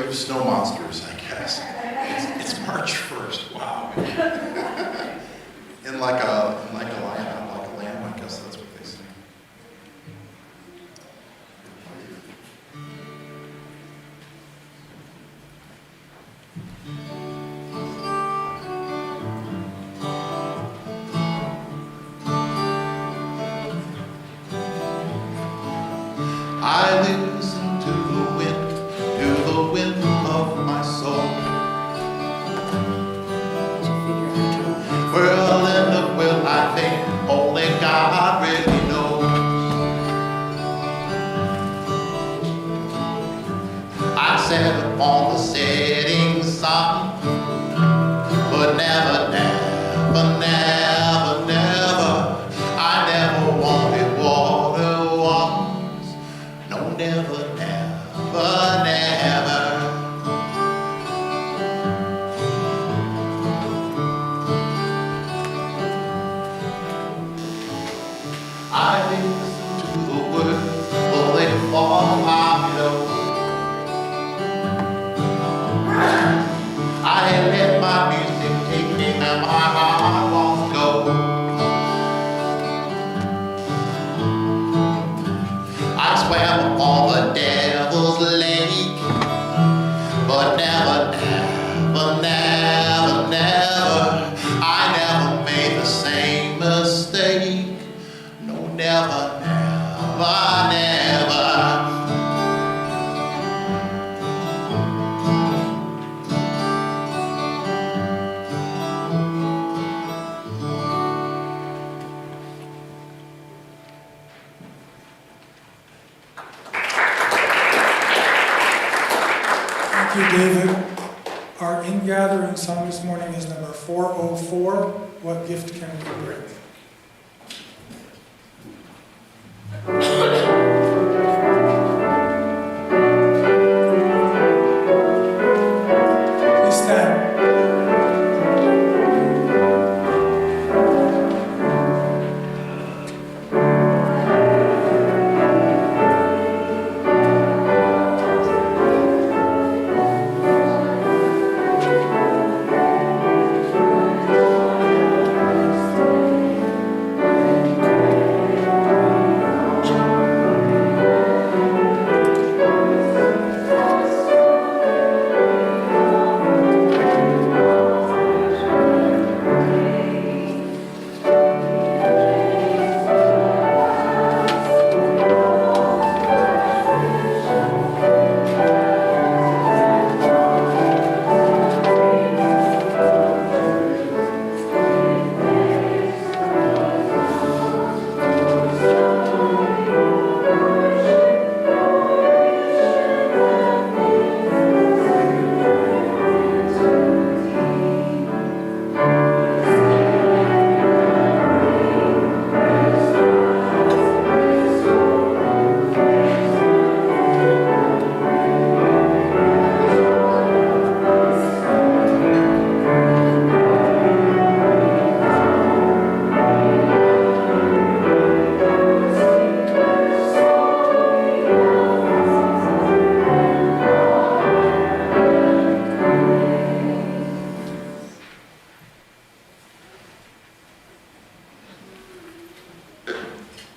of snow monsters, I guess. It's March 1st, wow. And like a lion, like a lamb, I guess that's what they say. I listen to the wind of my soul. Well, and will I think only God really knows. I sat upon the setting sun, but never, never, never, never, I never wanted water once. No, never, never, never. I listen to the words, though they fall out below. I let my music take me where my heart won't go. I swam upon the devil's lake, but never, never, never, never, I never made the same mistake. No, never, never, never. Thank you, David. Our in-gathering song this morning is number 404, What Gift Can We Bring? Please stand.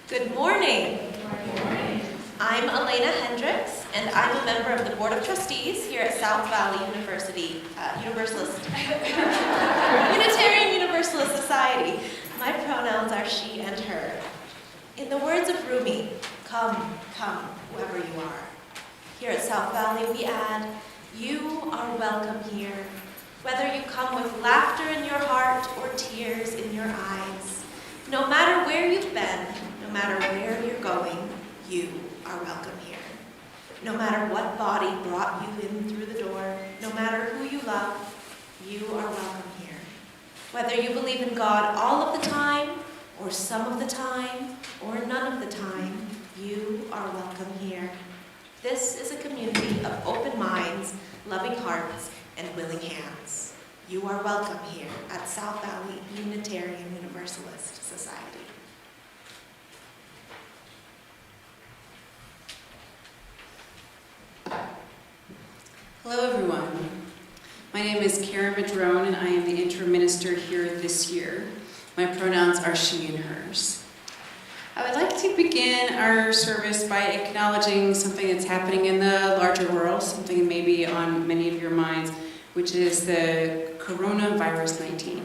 Good morning. I'm Elena Hendricks, and I'm a member of the Board of Trustees here at South Valley University, Universalist, Unitarian Universalist Society. My pronouns are she and her. In the words of Rumi, come, come, whoever you are. Here at South Valley, we add, you are welcome here, whether you come with laughter in your heart or tears in your eyes. No matter where you've been, no matter where you're going, you are welcome here. No matter what body brought you in through the door, no matter who you love, you are welcome here. Whether you believe in God all of the time, or some of the time, or none of the time, you are welcome here. This is a community of open minds, loving hearts, and willing hands. You are welcome here at South Valley Unitarian Universalist Society. Hello, everyone. My name is Karen Madrone, and I am the interim minister here this year. My pronouns are she and hers. I would like to begin our service by acknowledging something that's happening in the larger world, something maybe on many of your minds, which is the coronavirus 19.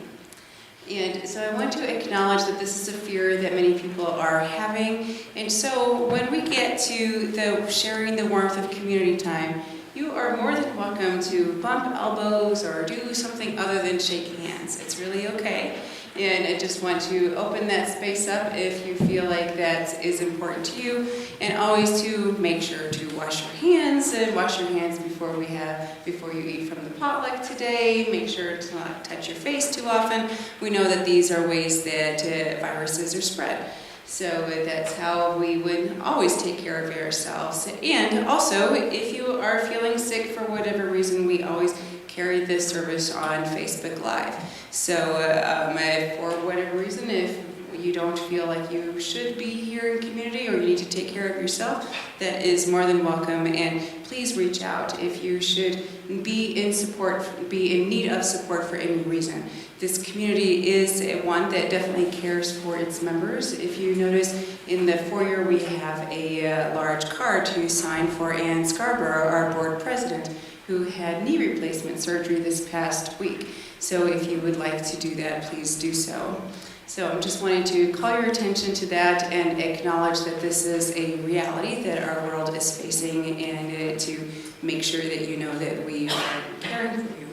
And so I want to acknowledge that this is a fear that many people are having. And so when we get to the sharing the warmth of community time, you are more than welcome to bump elbows or do something other than shake hands. It's really okay. And I just want to open that space up if you feel like that is important to you. And always to make sure to wash your hands and wash your hands before you eat from the potluck today. Make sure to not touch your face too often. We know that these are ways that viruses are spread. So that's how we would always take care of ourselves. And also, if you are feeling sick for whatever reason, we always carry this service on Facebook Live. So for whatever reason, if you don't feel like you should be here in community or you need to take care of yourself, that is more than welcome. And please reach out if you should be in need of support for any reason. This community is one that definitely cares for its members. If you notice in the foyer, we have a large card to sign for Ann Scarborough, our board president, who had knee replacement surgery this past week. So if you would like to do that, please do so. So I'm just wanting to call your attention to that and acknowledge that this is a reality that our world is facing, and to make sure that you know that we are caring for you.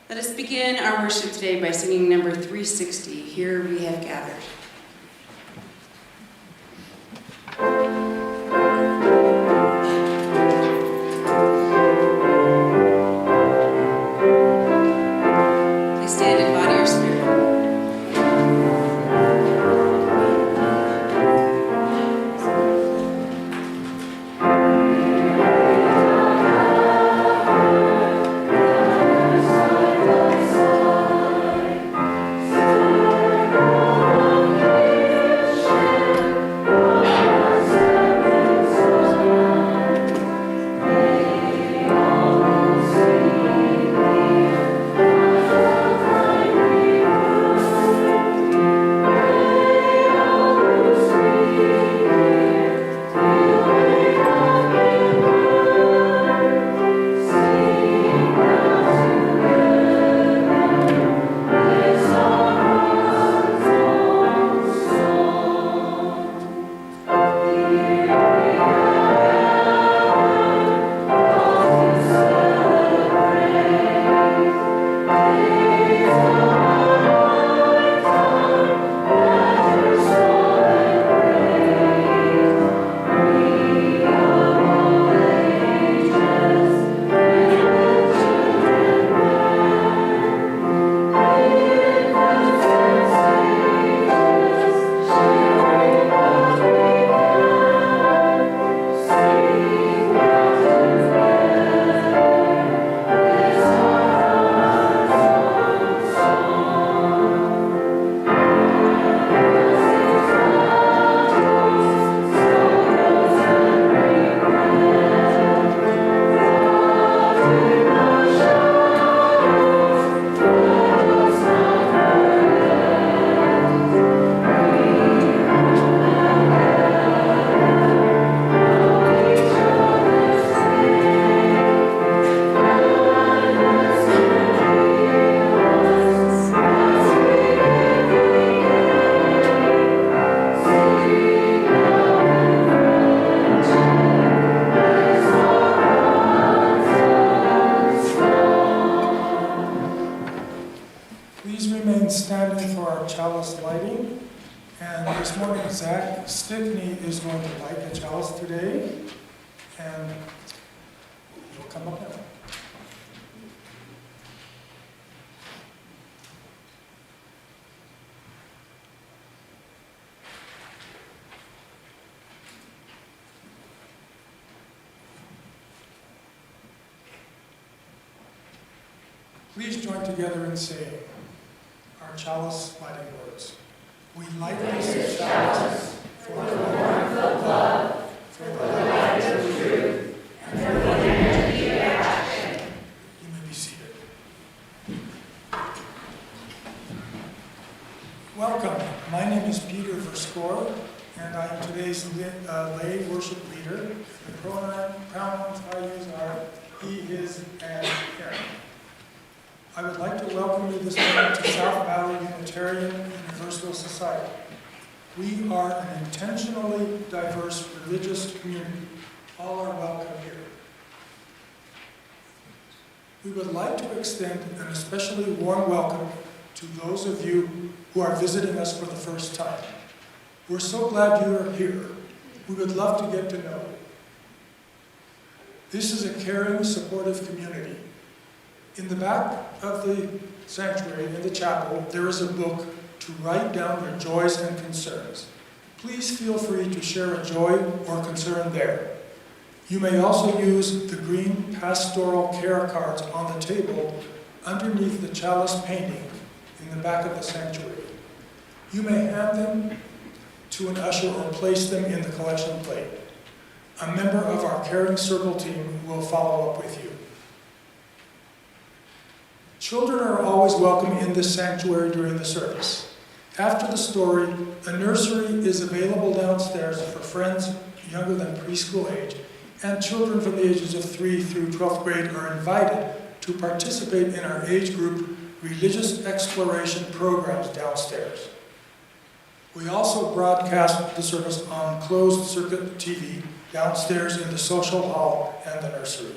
Let us begin our worship today by singing number 360, Here We Have Gathered. Please stand in body or spirit. Standing for our chalice lighting. And this morning, Zach Stickney is going to light the chalice today. And he'll come up now. Please join together in saying our chalice lighting words. We light this chalice for the warmth of love, for the light of truth, and for the unity of action. lay worship leader. The pronouns I use are he, his, and him. I would like to welcome you this morning to South Valley Unitarian Universalist Society. We are an intentionally diverse religious community. All are welcome here. We would like to extend an especially warm welcome to those of you who are visiting us for the first time. We're so glad you are here. We would love to get to know you. This is a caring, supportive community. In the back of the sanctuary, in the chapel, there is a book to write down your joys and concerns. Please feel free to share a joy or concern there. You may also use the green pastoral care cards on the table underneath the chalice painting in the back of the sanctuary. You may hand them to an usher or place them in the collection plate. A member of our Caring Circle team will follow up with you. Children are always welcome in this sanctuary during the service. After the story, a nursery is available downstairs for friends younger than preschool age, and children from the ages of 3 through 12th grade are invited to participate in our age group religious exploration programs downstairs. We also broadcast the service on closed circuit TV downstairs in the social hall and the nursery.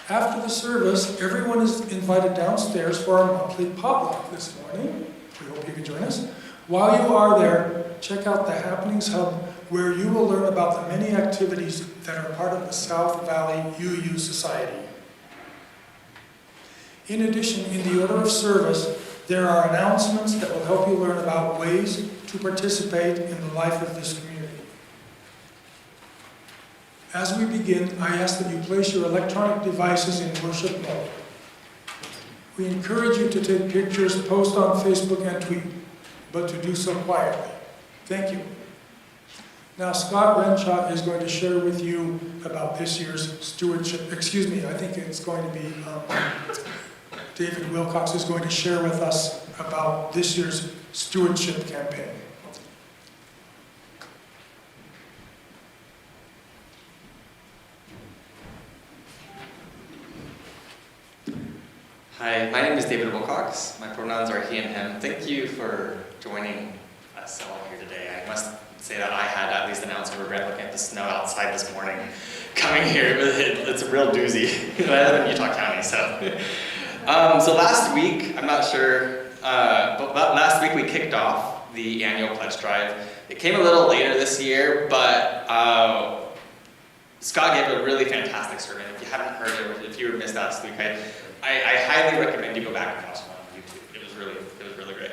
After the service, everyone is invited downstairs for our monthly potluck this morning. We hope you can join us. While you are there, check out the Happenings Hub, where you will learn about the many activities that are part of the South Valley UU Society. In addition, in the order of service, there are announcements that will help you learn about ways to participate in the life of this community. As we begin, I ask that you place your electronic devices in worship mode. We encourage you to take pictures, post on Facebook and tweet, but to do so quietly. Thank you. Now, Scott Renshaw is going to share with you about this year's stewardship. I think it's going to be David Wilcox is going to share with us about this year's stewardship campaign. Hi, my name is David Wilcox. My pronouns are he and him. Thank you for joining us all here today. I must say that I had at least an ounce of regret looking at the snow outside this morning. Coming here, it's a real doozy. I live in Utah County, so. So last week, I'm not sure, but last week we kicked off the annual pledge drive. It came a little later this year, but Scott gave a really fantastic sermon. If you haven't heard it, or if you were missed last week, I highly recommend you go back and watch it on YouTube. It was really great.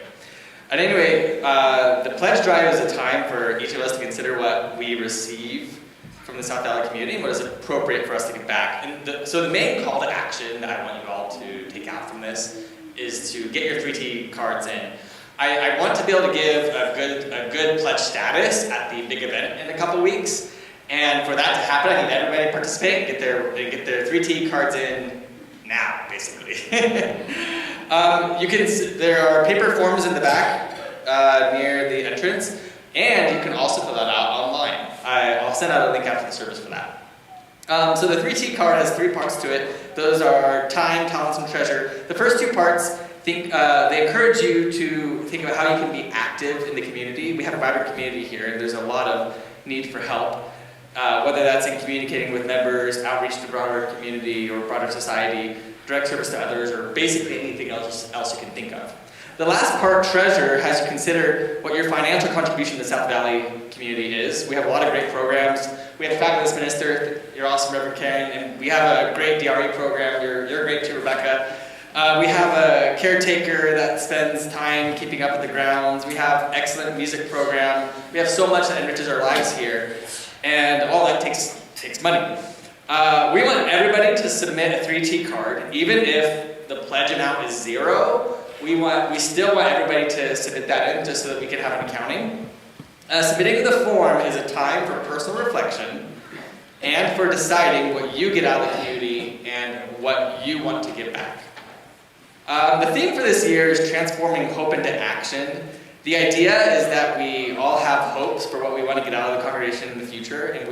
And anyway, the pledge drive is a time for each of us to consider what we receive from the South Valley community and what is appropriate for us to give back. And so the main call to action that I want you all to take out from this is to get your 3T cards in. I want to be able to give a good pledge status at the big event in a couple weeks. And for that to happen, I need everybody to participate and get their 3T cards in now, basically. There are paper forms in the back near the entrance, and you can also fill that out online. I'll send out a link after the service for that. So the 3T card has 3 parts to it. Those are time, talents, and treasure. The first 2 parts, they encourage you to think about how you can be active in the community. We have a vibrant community here, and there's a lot of need for help. Whether that's in communicating with members, outreach to the broader community or broader society, direct service to others, or basically anything else you can think of. The last part, treasure, has you consider what your financial contribution to the South Valley community is. We have a lot of great programs. We have a fabulous minister. You're awesome, Reverend Karen, and we have a great DRE program. You're great too, Rebecca. We have a caretaker that spends time keeping up with the grounds. We have excellent music program. We have so much that enriches our lives here. And all that takes money. We want everybody to submit a 3T card, even if the pledge amount is 0. We still want everybody to submit that in, just so that we can have an accounting. Submitting the form is a time for personal reflection and for deciding what you get out of the community and what you want to give back. The theme for this year is transforming hope into action. The idea is that we all have hopes for what we want to get out of the congregation in the future, and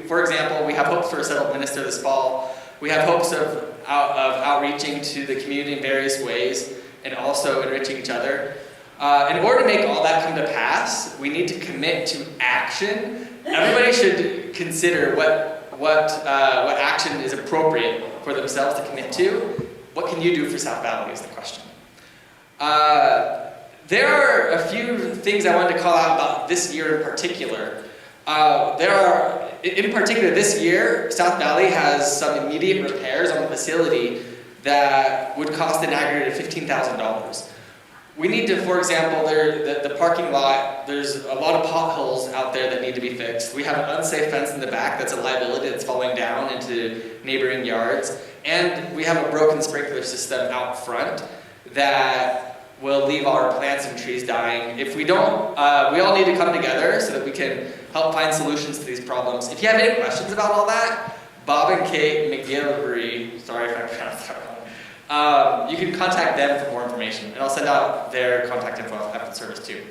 for example, we have hopes for a settled minister this fall. We have hopes of outreaching to the community in various ways, and also enriching each other. In order to make all that come to pass, we need to commit to action. Everybody should consider what action is appropriate for themselves to commit to. What can you do for South Valley is the question. There are a few things I wanted to call out about this year in particular. In particular, this year, South Valley has some immediate repairs on the facility that would cost an aggregate of $15,000. We need to, for example, the parking lot, there's a lot of potholes out there that need to be fixed. We have an unsafe fence in the back that's a liability that's falling down into neighboring yards. And we have a broken sprinkler system out front that will leave our plants and trees dying. If we don't, we all need to come together so that we can help find solutions to these problems. If you have any questions about all that, Bob and Kate McGillivray, sorry if I pronounced that wrong, you can contact them for more information, and I'll send out their contact info after the service too.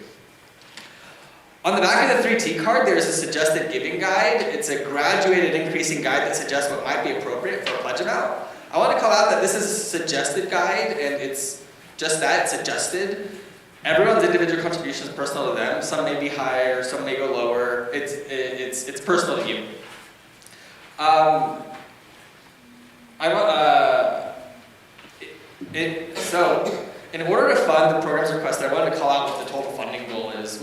On the back of the 3T card, there's a suggested giving guide. It's a graduated increasing guide that suggests what might be appropriate for a pledge amount. I want to call out that this is a suggested guide, and it's just that, it's suggested. Everyone's individual contribution is personal to them. Some may be higher, some may go lower. It's personal to you. So, in order to fund the programs requested, I wanted to call out what the total funding goal is.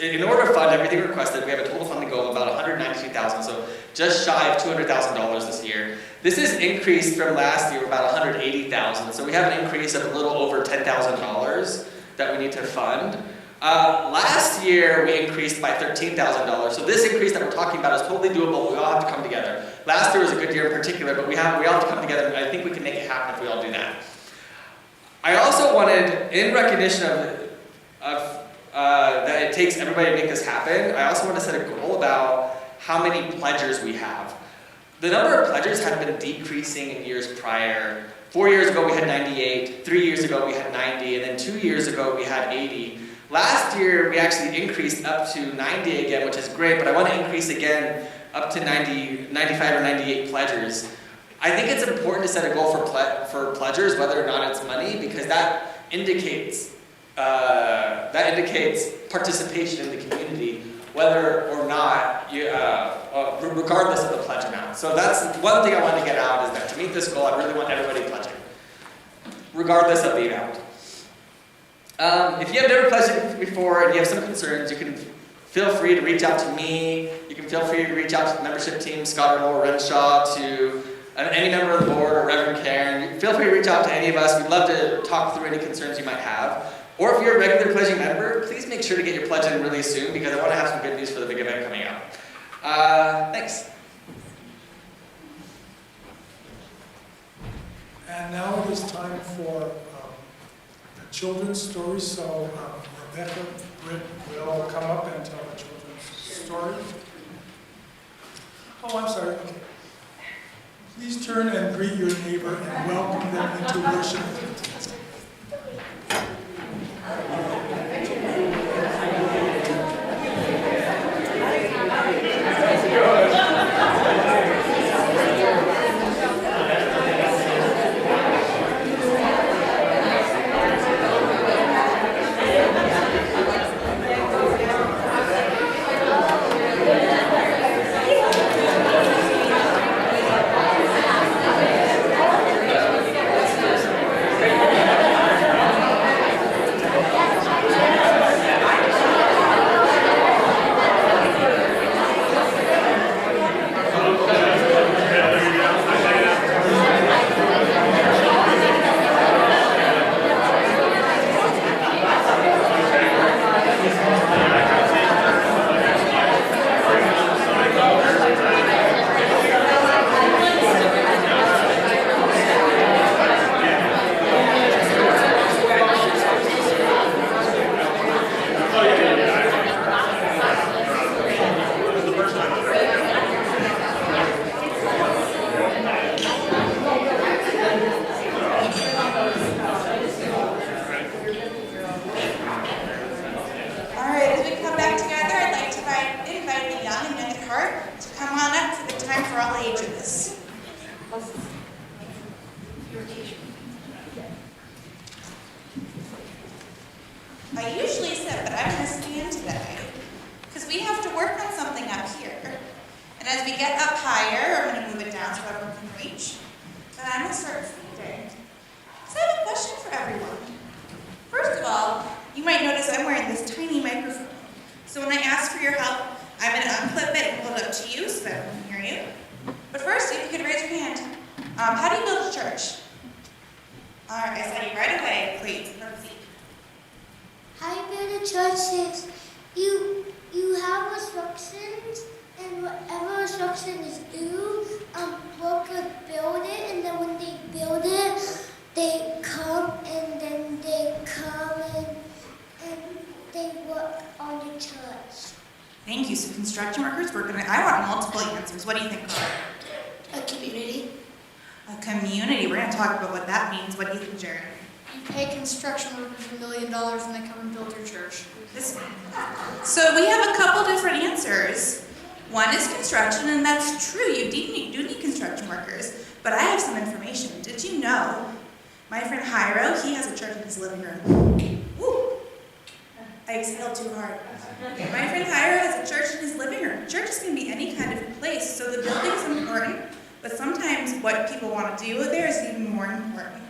In order to fund everything requested, we have a total funding goal of about $192,000, so just shy of $200,000 this year. This is increased from last year about $180,000, so we have an increase of a little over $10,000 that we need to fund. Last year we increased by $13,000, so this increase that we're talking about is totally doable. We all have to come together. Last year was a good year in particular, but we all have to come together, and I think we can make it happen if we all do that. I also wanted, in recognition of that it takes everybody to make this happen, I also want to set a goal about how many pledgers we have. The number of pledgers had been decreasing in years prior. 4 years ago we had 98, 3 years ago we had 90, and then 2 years ago we had 80. Last year we actually increased up to 90 again, which is great, but I want to increase again up to 90, 95 or 98 pledgers. I think it's important to set a goal for pledgers, whether or not it's money, because that indicates participation in the community, whether or not regardless of the pledge amount. So that's one thing I want to get out, is that to meet this goal, I really want everybody pledging, regardless of the amount. If you have never pledged before and you have some concerns, you can feel free to reach out to me. You can feel free to reach out to the membership team, Scott or Laura Renshaw, to any member of the board or Reverend Karen. Feel free to reach out to any of us. We'd love to talk through any concerns you might have. Or if you're a regular pledging member, please make sure to get your pledge in really soon, because I want to have some good news for the big event coming up. Thanks. And now it is time for the children's story. So Rebecca Britt will come up and tell the children's story. Oh, I'm sorry. Okay. Please turn and greet your neighbor and welcome them into worship. to start speaking. So I have a question for everyone. First of all, you might notice I'm wearing this tiny microphone. So when I ask for your help, I'm going to unclip it and hold it up to you so that everyone can hear you. But first, if you could raise your hand. How do you build a church? All right, I said you right away. Please, proceed. How you build a church is you have instructions, and whatever instruction is due, workers build it, and then when they build it, they come and then they come and they work on the church. Thank you. So construction workers work on it. I want multiple answers. What do you think, Carl? A community. A community. We're going to talk about what that means. What do you think, Jared? You pay construction workers $1 million and they come and build your church. So we have a couple different answers. One is construction, and that's true. You do need construction workers. But I have some information. Did you know my friend Jairo, he has a church in his living room. Woo! I exhaled too hard. My friend Jairo has a church in his living room. Churches can be any kind of place, so the building's important, but sometimes what people want to do there is even more important.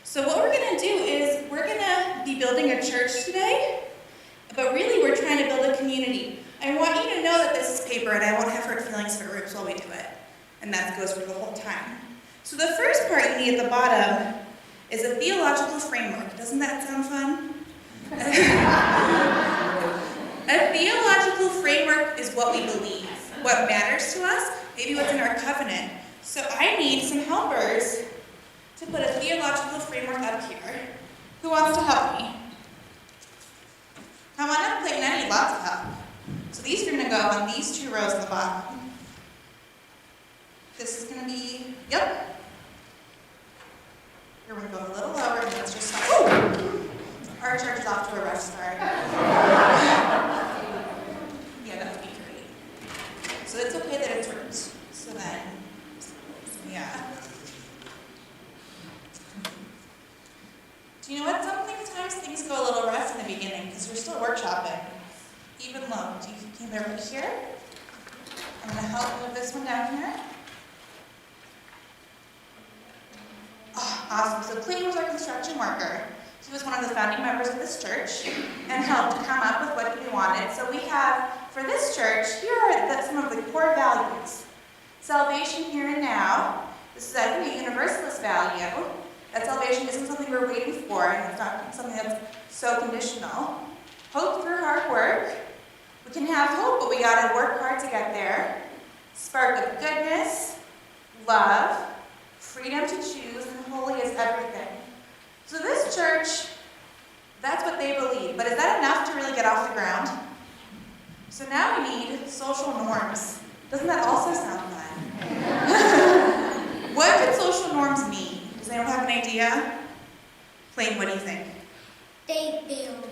So what we're going to do is we're going to be building a church today, but really we're trying to build a community. I want you to know that this is paper and I won't have hurt feelings if it rips while we do it. And that goes for the whole time. So the first part you need at the bottom is a theological framework. Doesn't that sound fun? A theological framework is what we believe, what matters to us, maybe what's in our covenant. So I need some helpers to put a theological framework up here. Who wants to help me? Come on up, Clayton. I need lots of help. So these are going to go on these two rows at the bottom. This is going to be, yep. Here we're going to go a little lower, and let's just start. Ooh! Our church is off to a rough start. Yeah, that would be great. So it's okay that it's ripped. So then, yeah. Do you know what? Sometimes things go a little rough in the beginning because we're still workshopping. Even low. Do you came over here? I'm going to help move this one down here. Oh, awesome. So Clayton was our construction worker. He was one of the founding members of this church and helped come up with what we wanted. So we have, for this church, here are some of the core values. Salvation here and now. This is, I think, a Universalist value. That salvation isn't something we're waiting for, and it's not something that's so conditional. Hope through hard work. We can have hope, but we gotta work hard to get there. Spark of goodness, love, freedom to choose, and holy is everything. So this church, that's what they believe. But is that enough to really get off the ground? So now we need social norms. Doesn't that also sound fun? What could social norms mean? Does anyone have an idea? Clayton, what do you think? They build.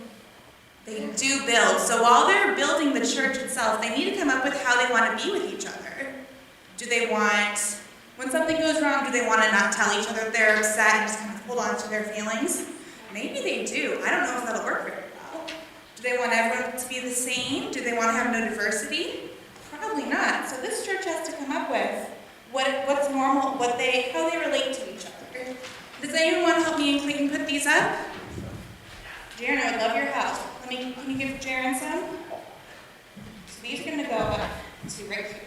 They do build. So while they're building the church itself, they need to come up with how they want to be with each other. Do they want, when something goes wrong, do they want to not tell each other that they're upset and just kind of hold on to their feelings? Maybe they do. I don't know if that'll work very well. Do they want everyone to be the same? Do they want to have no diversity? Probably not. So this church has to come up with what's normal, how they relate to each other. Does anyone want to help me and Clayton put these up? Jaren, I would love your help. Can you give Jaren some? So these are going to go up to right here.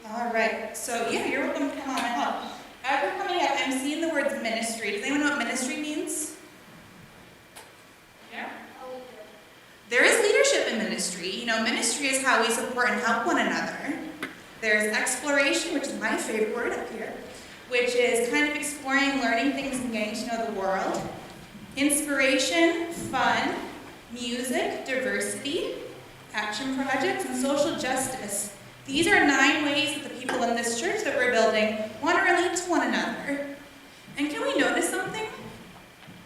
All right, so yeah, you're welcome to come on and help. As we're coming up, I'm seeing the words ministry. Does anyone know what ministry means? Yeah? There is leadership in ministry. You know, ministry is how we support and help one another. There's exploration, which is my favorite word up here, which is kind of exploring, learning things, and getting to know the world. Inspiration, fun, music, diversity, action projects, and social justice. These are 9 ways that the people in this church that we're building want to relate to one another. And can we notice something?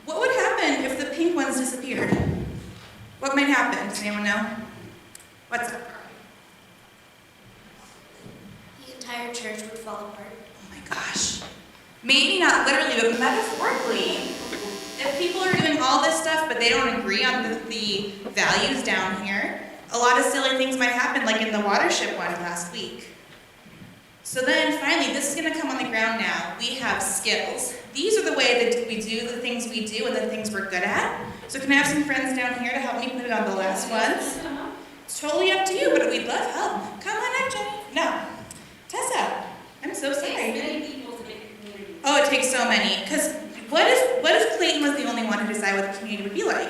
What would happen if the pink ones disappeared? What might happen? Does anyone know? What's up? The entire church would fall apart. Oh my gosh. Maybe not literally, but metaphorically. If people are doing all this stuff, but they don't agree on the values down here, a lot of silly things might happen, like in the watership one last week. So then finally, this is going to come on the ground now. We have skills. These are the way that we do the things we do and the things we're good at. So can I have some friends down here to help me put it on the last ones? It's totally up to you, but we'd love help. Come on up, Jenny. No. Tessa, I'm so sorry. Oh, it takes so many. Because what if Clayton was the only one who decided what the community would be like?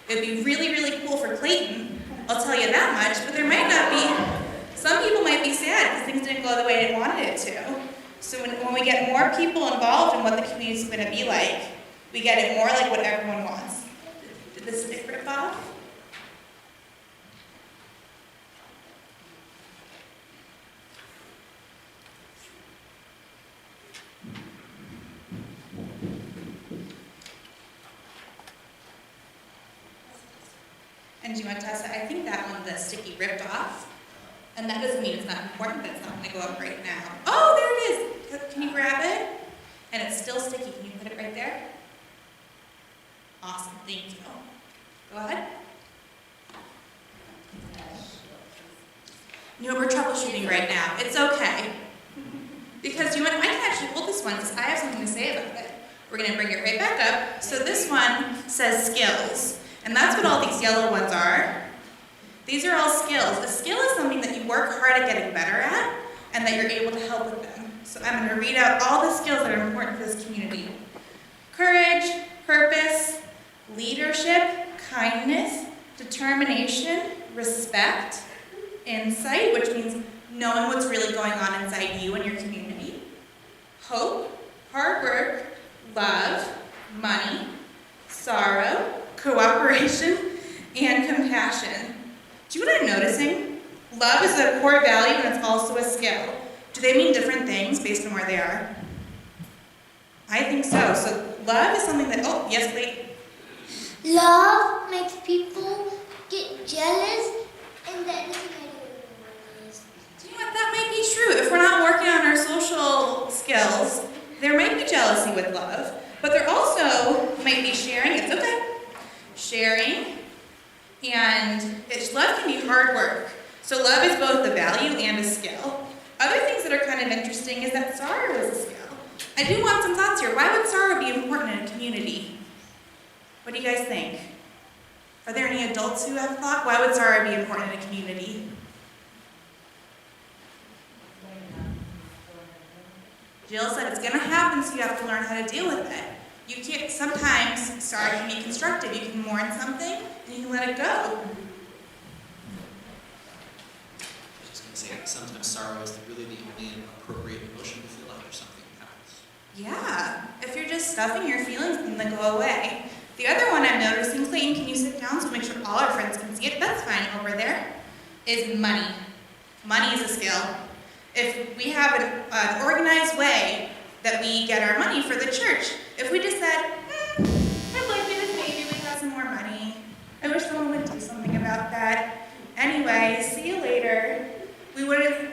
It would be really, really cool for Clayton. I'll tell you that much, but there might not be. Some people might be sad because things didn't go the way they wanted it to. So when we get more people involved in what the community is going to be like, we get it more like what everyone wants. Did the stick rip off? And do you want Tessa? I think that one, the sticky ripped off. And that doesn't mean it's not important, but it's not going to go up right now. Oh, there it is. Can you grab it? And it's still sticky. Can you put it right there? Awesome. Thank you. Go ahead. You know, we're troubleshooting right now. It's okay. Because I can actually hold this one because I have something to say about it. We're going to bring it right back up. So this one says skills. And that's what all these yellow ones are. These are all skills. A skill is something that you work hard at getting better at and that you're able to help with them. So I'm going to read out all the skills that are important for this community. Courage, purpose, leadership, kindness, determination, respect, insight, which means knowing what's really going on inside you and your community, hope, hard work, love, money, sorrow, cooperation, and compassion. Do you know what I'm noticing? Love is a core value and it's also a skill. Do they mean different things based on where they are? I think so. So love is something that, oh, yes, wait. Love makes people get jealous and then Do you know what? That might be true. If we're not working on our social skills, there might be jealousy with love, but there also might be sharing. It's okay. Sharing. And love can be hard work. So love is both a value and a skill. Other things that are kind of interesting is that sorrow is a skill. I do want some thoughts here. Why would sorrow be important in a community? What do you guys think? Are there any adults who have thought? Why would sorrow be important in a community? Jill said it's going to happen, so you have to learn how to deal with it. You can't, sometimes sorrow can be constructive. You can mourn something and you can let it go. I was just going to say, sometimes sorrow is really the only appropriate emotion to feel after something happens. Yeah, if you're just stuffing your feelings, then they go away. The other one I'm noticing, Clayton, can you sit down so make sure all our friends can see it? That's fine over there, is money. Money is a skill. If we have an organized way that we get our money for the church, if we just said, I'd like it if maybe we got some more money. I wish someone would do something about that. Anyway, see you later.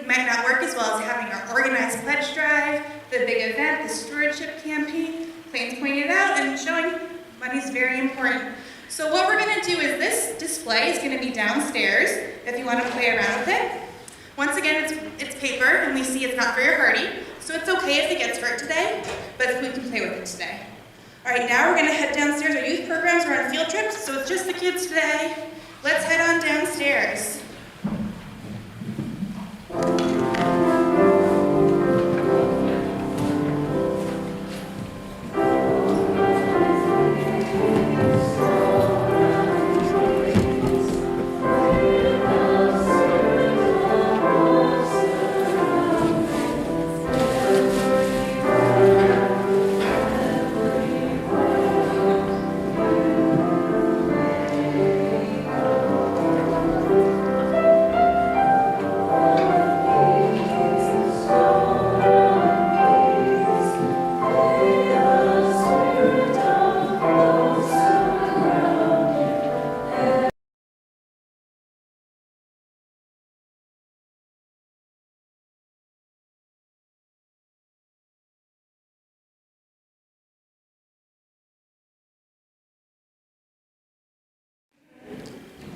Might not work as well as having our organized pledge drive, the big event, the stewardship campaign. Clayton's pointed out and showing money is very important. So what we're going to do is this display is going to be downstairs if you want to play around with it. Once again, it's paper, and we see it's not very hardy, so it's okay if it gets hurt today, but if we can play with it today. All right, now we're going to head downstairs. Our youth programs are on field trips, so it's just the kids today. Let's head on downstairs.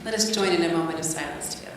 Let us join in a moment of silence together.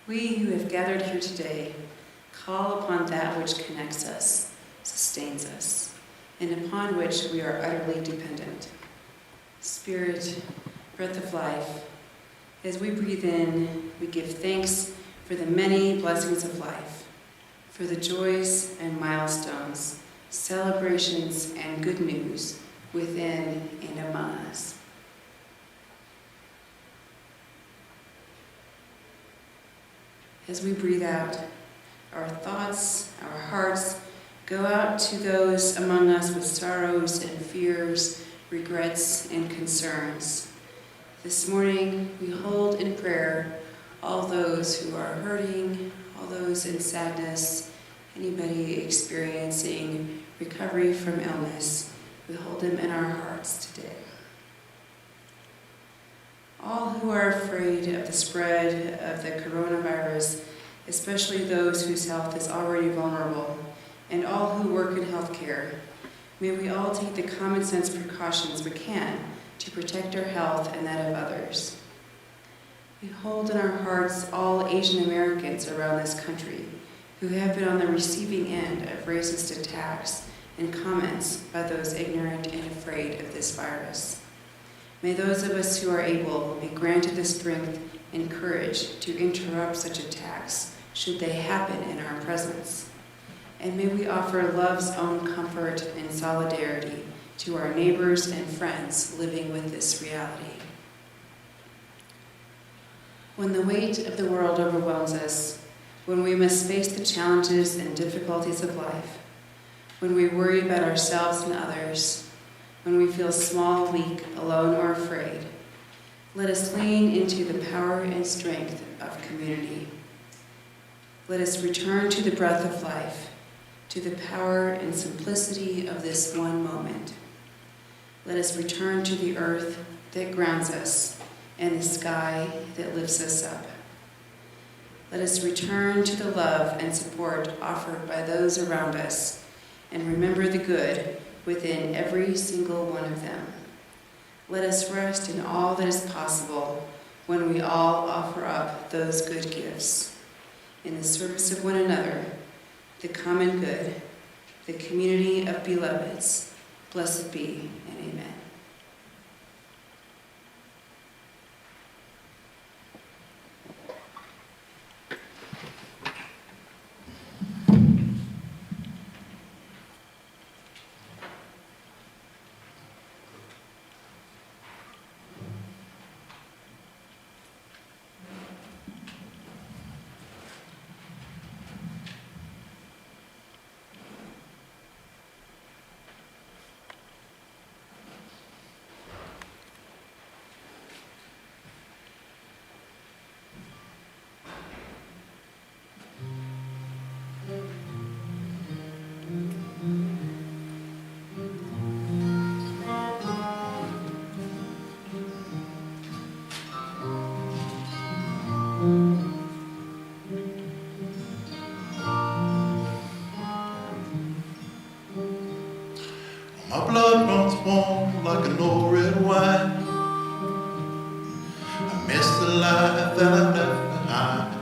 We who have gathered here today call upon that which connects us, sustains us, and upon which we are utterly dependent. Spirit, breath of life, as we breathe in, we give thanks for the many blessings of life, for the joys and milestones, celebrations and good news within and among us. As we breathe out, our thoughts, our hearts go out to those among us with sorrows and fears, regrets and concerns. This morning, we hold in prayer all those who are hurting, all those in sadness, anybody experiencing recovery from illness. We hold them in our hearts today. All who are afraid of the spread of the coronavirus, especially those whose health is already vulnerable, and all who work in healthcare, may we all take the common sense precautions we can to protect our health and that of others. We hold in our hearts all Asian Americans around this country who have been on the receiving end of racist attacks and comments by those ignorant and afraid of this virus. May those of us who are able be granted the strength and courage to interrupt such attacks should they happen in our presence. And may we offer love's own comfort and solidarity to our neighbors and friends living with this reality. When the weight of the world overwhelms us, when we must face the challenges and difficulties of life, when we worry about ourselves and others, when we feel small, weak, alone, or afraid, let us lean into the power and strength of community. Let us return to the breath of life, to the power and simplicity of this one moment. Let us return to the earth that grounds us and the sky that lifts us up. Let us return to the love and support offered by those around us and remember the good within every single one of them. Let us rest in all that is possible when we all offer up those good gifts in the service of one another, the common good, the community of beloveds. Blessed be and amen. My blood runs warm like an old red wine. I miss the life that I left behind.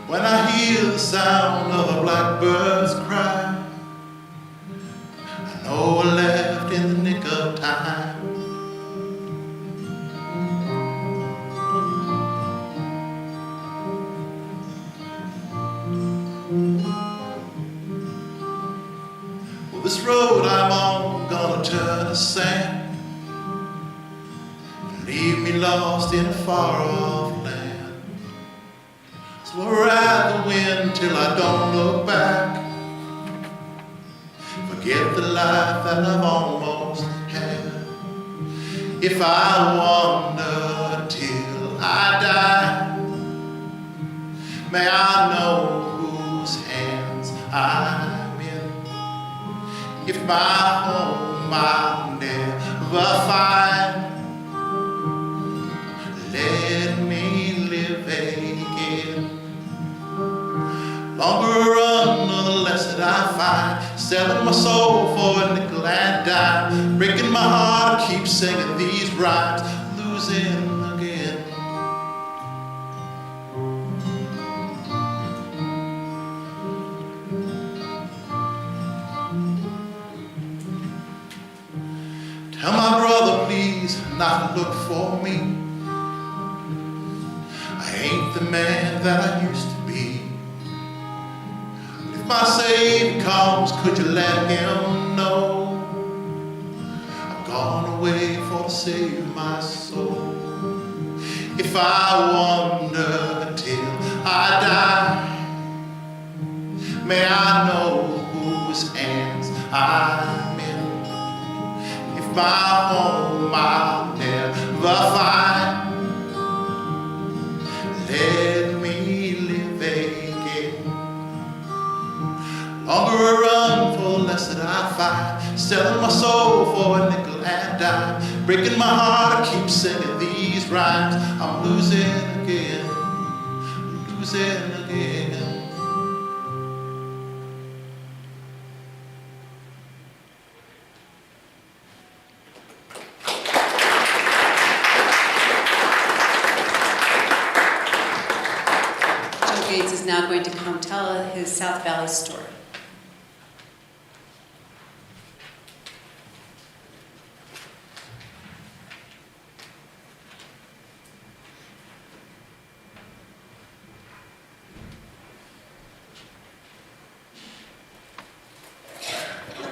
When I hear the sound of a blackbird's cry, I know I left in the nick of time. Well, this road I'm on gonna turn to sand. me lost in a far-off land. So I'll ride the wind till I don't look back. Forget the life that I've almost had. If I wander till I die, may I know whose hands I'm in. If my home I'll never find, let me live again. Longer run, the less that I find. Selling my soul for a nickel and dime. Breaking my heart, I keep singing these rhymes. Losing again. Tell my brother please not to look for me. I ain't the man that I used to be. If my Savior comes, could you let him know I've gone away for to save my soul. If I wander till I die, may I know whose hands I'm in. If my home I'll never find, let me live again. Longer a run for the less that I find. Selling my soul for a nickel and dime. Breaking my heart, I keep singing these rhymes. I'm losing again, losing again. Gates is now going to come tell his South Valley story.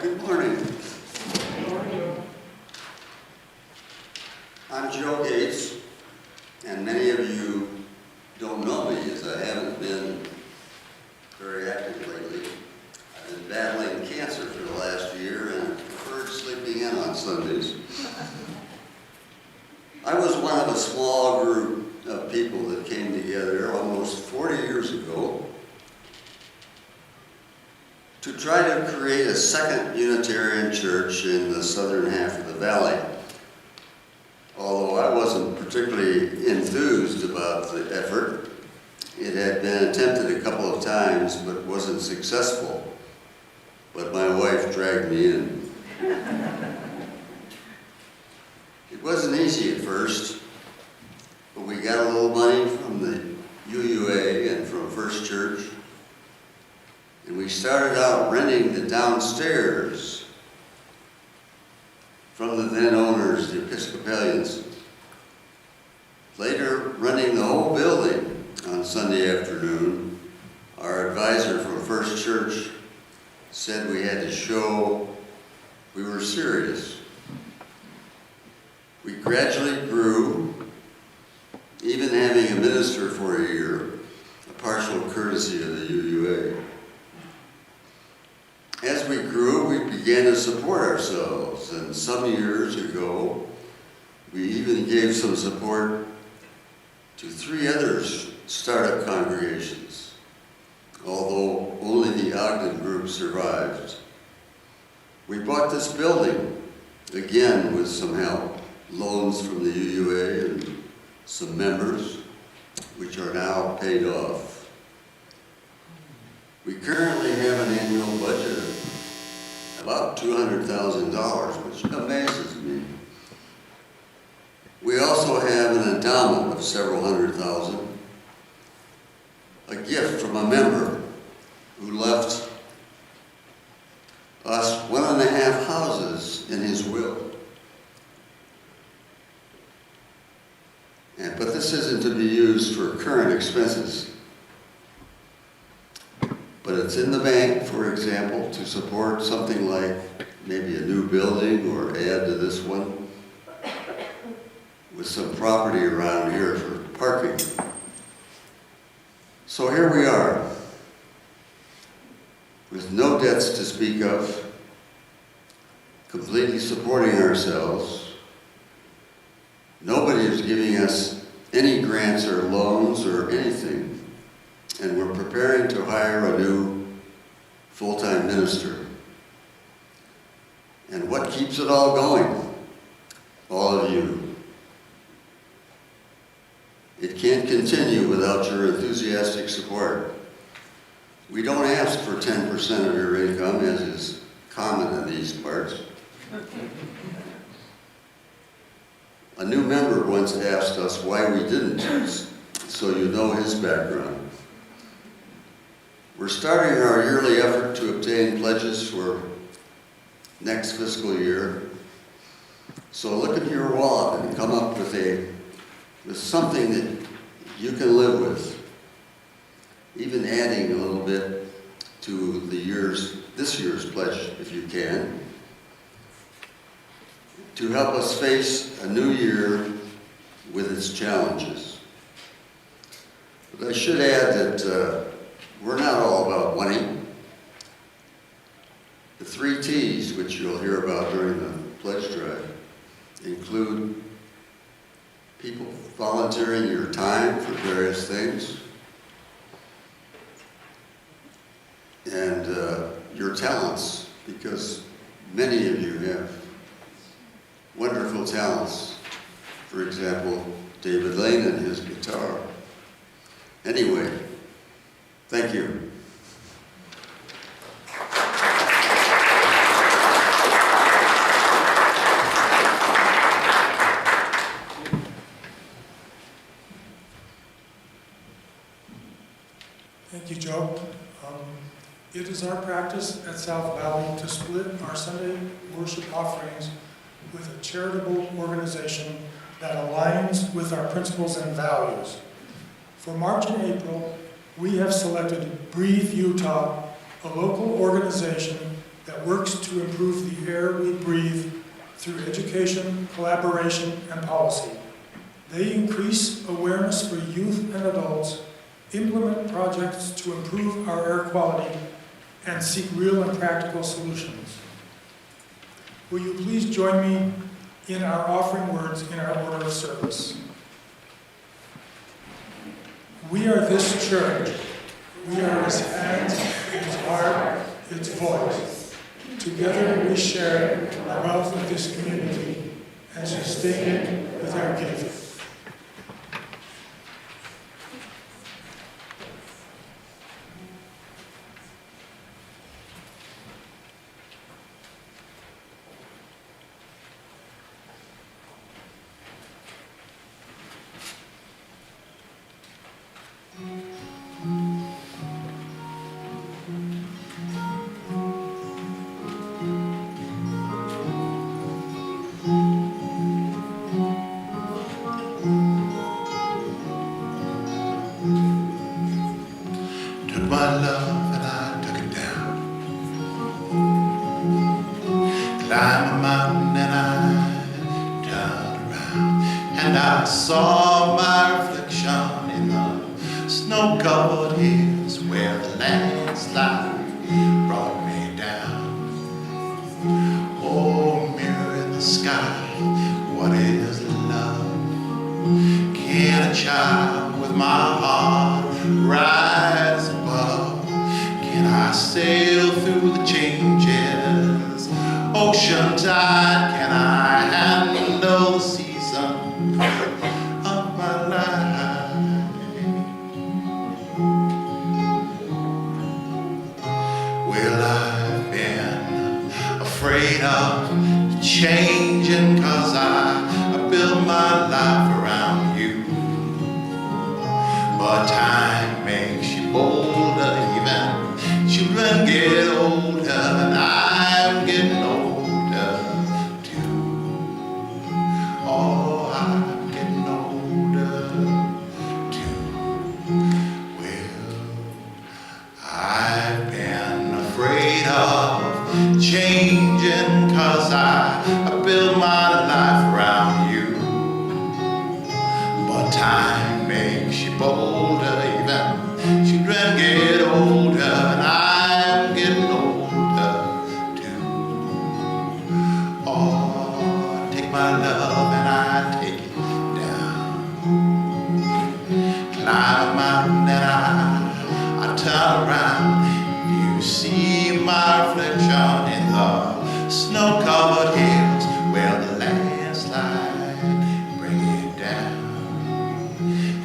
Good morning. I'm Joe Gates, and many of you don't know me as I haven't been very active lately. I've been battling cancer for the last year and preferred sleeping in on Sundays. I was one of a small group of people that came together almost 40 years ago to try to create a second Unitarian church in the southern half of the valley. Although I wasn't particularly enthused about the effort, it had been attempted a couple of times but wasn't successful. But my wife dragged me in. It wasn't easy at first, but we got a little money from the UUA and from First Church, and we started out renting the downstairs from the then owners, the Episcopalians. Later, renting the whole building on Sunday afternoon, our advisor from First Church said we had to show we were serious. We gradually grew, even having a minister for a year, a partial courtesy of the UUA. As we grew, we began to support ourselves, and some years ago, we even gave some support to 3 other startup congregations, although only the Ogden group survived. We bought this building, again with some help, loans from the UUA and some members, which are now paid off. We currently have an annual budget of about $200,000, which amazes me. We also have an endowment of several $100,000, a gift from a member who left us 1.5 houses in his will. But this isn't to be used for current expenses. But it's in the bank, for example, to support something like maybe a new building or add to this one. with some property around here for parking. So here we are, with no debts to speak of, completely supporting ourselves. Nobody is giving us any grants or loans or anything. And we're preparing to hire a new full-time minister. And what keeps it all going? All of you. It can't continue without your enthusiastic support. We don't ask for 10% of your income, as is common in these parts. A new member once asked us why we didn't, so you know his background. We're starting our yearly effort to obtain pledges for next fiscal year. So look into your wallet and come up with something that you can live with. Even adding a little bit to this year's pledge, if you can, to help us face a new year with its challenges. But I should add that we're not all about money. The 3 T's, which you'll hear about during the pledge drive, include people volunteering your time for various things, and your talents, because many of you have wonderful talents. For example, David Lane and his guitar. Anyway, thank you. Thank you, Joe. It is our practice at South Valley to split our Sunday worship offerings with a charitable organization that aligns with our principles and values. For March and April, we have selected Breathe Utah, a local organization that works to improve the air we breathe through education, collaboration, and policy. They increase awareness for youth and adults, implement projects to improve our air quality, and seek real and practical solutions. Will you please join me in our offering words in our order of service? We are this church. We are its hands, its heart, its voice. Together we share the wealth of this community and sustain it with our gifts. My love and I took it down. Climbed a mountain and I turned around, and I saw my reflection in the snow-covered hills where the landslide brought me down. Oh, mirror in the sky, what is love? Can a child with my heart rise above? Can I sail through the changes? Ocean tide, can I handle the season of my life? Well, I've been afraid of changing, 'cause I built my life around you. But time makes you bolder, even children get older, and I'm getting older too. Oh, I'm getting older too. Well, I've been afraid of changing, 'cause I built my life around you. the snow-covered hills where the landslide bring it down.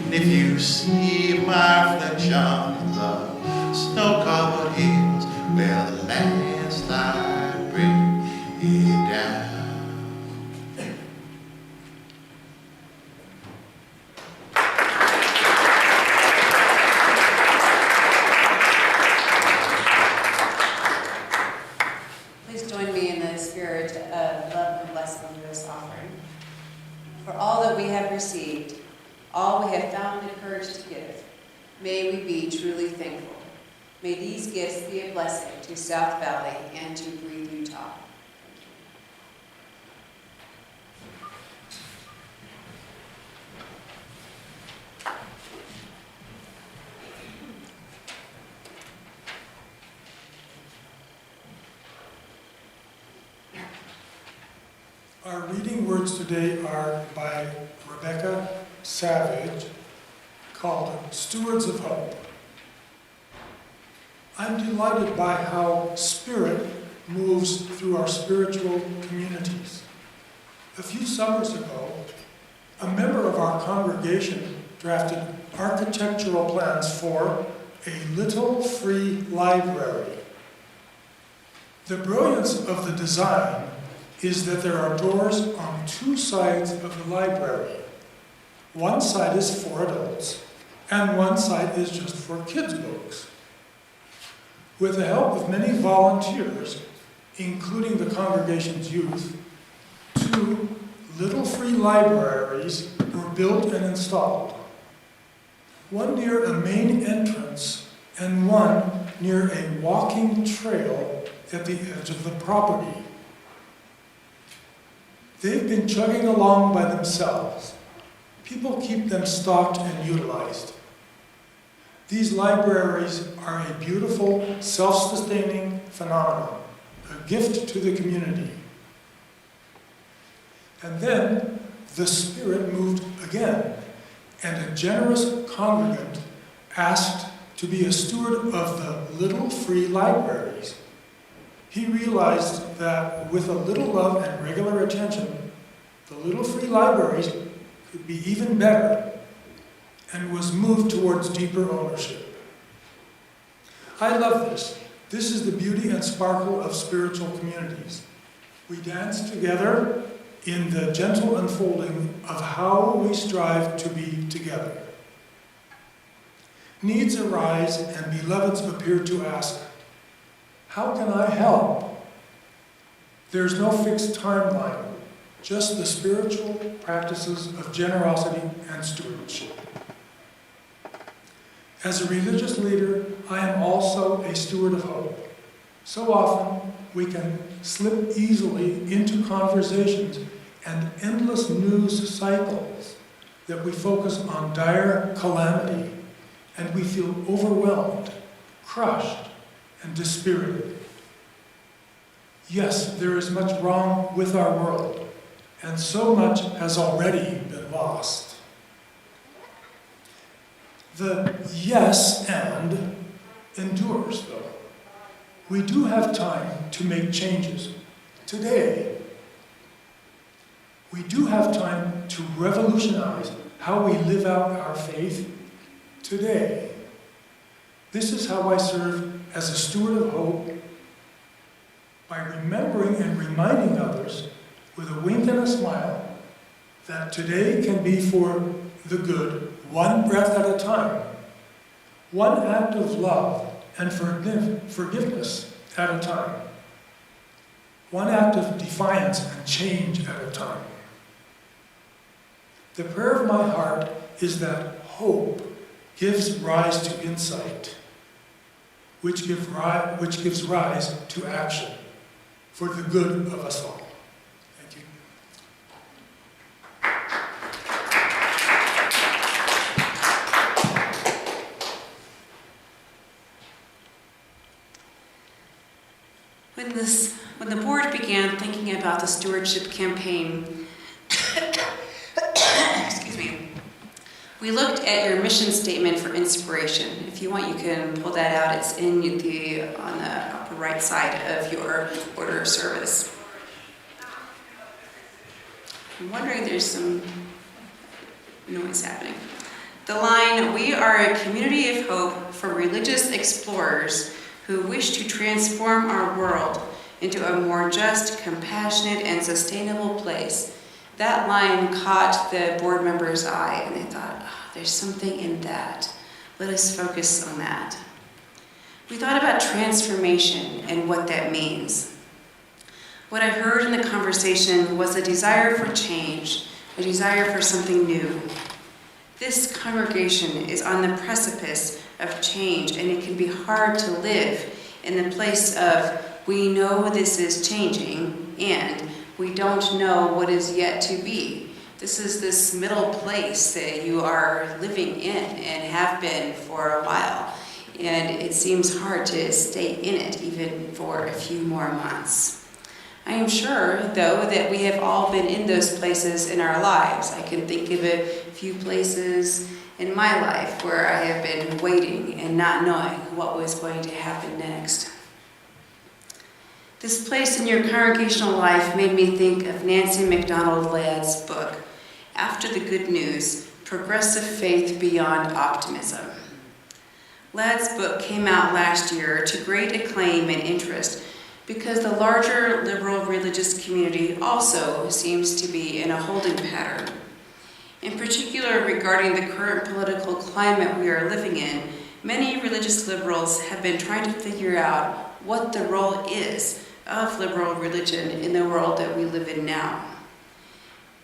And if you see my reflection in the snow-covered hills where the landslide bring it down. Please join me in the spirit of love and blessing of this offering. For all that we have received, all we have found the courage to give, may we be truly thankful. May these gifts be a blessing to South Valley and to Breathe, Utah. Our reading words today are by Rebecca Savage, called Stewards of Hope. I'm delighted by how Spirit moves through our spiritual communities. A few summers ago, a member of our congregation drafted architectural plans for a little free library. The brilliance of the design is that there are doors on two sides of the library. One side is for adults, and one side is just for kids' books. With the help of many volunteers, including the congregation's youth, 2 little free libraries were built and installed. One near a main entrance and one near a walking trail at the edge of the property. They've been chugging along by themselves. People keep them stocked and utilized. These libraries are a beautiful, self-sustaining phenomenon, a gift to the community. And then the Spirit moved again, and a generous congregant asked to be a steward of the little free libraries. He realized that with a little love and regular attention, the little free libraries could be even better, and was moved towards deeper ownership. I love this. This is the beauty and sparkle of spiritual communities. We dance together in the gentle unfolding of how we strive to be together. Needs arise and beloveds appear to ask, how can I help? There's no fixed timeline, just the spiritual practices of generosity and stewardship. As a religious leader, I am also a steward of hope. So often, we can slip easily into conversations and endless news cycles that we focus on dire calamity, and we feel overwhelmed, crushed, and dispirited. Yes, there is much wrong with our world, and so much has already been lost. The yes and endures, though. We do have time to make changes today. We do have time to revolutionize how we live out our faith today. This is how I serve as a steward of hope, by remembering and reminding others with a wink and a smile that today can be for the good, one breath at a time, one act of love and forgiveness at a time, one act of defiance and change at a time. The prayer of my heart is that hope gives rise to insight, which gives rise to action for the good of us all. Thank you. When the board began thinking about the stewardship campaign, excuse me, we looked at your mission statement for inspiration. If you want, you can pull that out. It's in on the upper the right side of your order of service. I'm wondering, there's some noise happening. The line, "We are a community of hope for religious explorers who wish to transform our world into a more just, compassionate, and sustainable place." That line caught the board members' eye, and they thought, oh, there's something in that. Let us focus on that. We thought about transformation and what that means. What I heard in the conversation was a desire for change, a desire for something new. This congregation is on the precipice of change, and it can be hard to live in the place of, we know this is changing, and we don't know what is yet to be. This is this middle place that you are living in and have been for a while. And it seems hard to stay in it even for a few more months. I am sure, though, that we have all been in those places in our lives. I can think of a few places in my life where I have been waiting and not knowing what was going to happen next. This place in your congregational life made me think of Nancy MacDonald Ladd's book, After the Good News, Progressive Faith Beyond Optimism. Ladd's book came out last year to great acclaim and interest because the larger liberal religious community also seems to be in a holding pattern. In particular, regarding the current political climate we are living in, many religious liberals have been trying to figure out what the role is of liberal religion in the world that we live in now.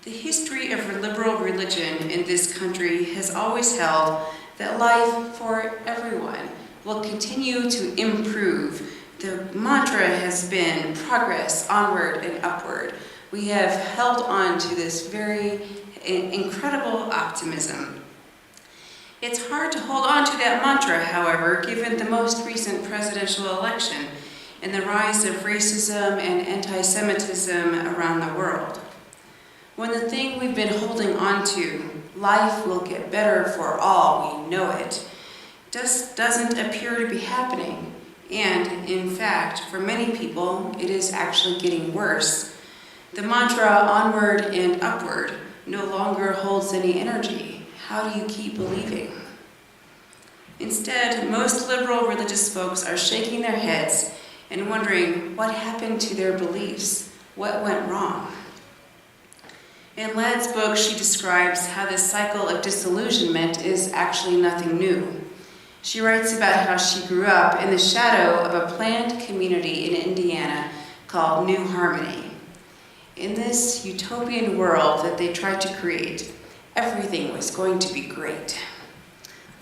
The history of liberal religion in this country has always held that life for everyone will continue to improve. The mantra has been progress, onward and upward. We have held on to this very incredible optimism. It's hard to hold on to that mantra, however, given the most recent presidential election and the rise of racism and anti-Semitism around the world. When the thing we've been holding on to, life will get better for all, we know it, just doesn't appear to be happening. And in fact, for many people, it is actually getting worse. The mantra onward and upward no longer holds any energy. How do you keep believing? Instead, most liberal religious folks are shaking their heads and wondering what happened to their beliefs, what went wrong. In Ladd's book, she describes how this cycle of disillusionment is actually nothing new. She writes about how she grew up in the shadow of a planned community in Indiana called New Harmony. In this utopian world that they tried to create, everything was going to be great.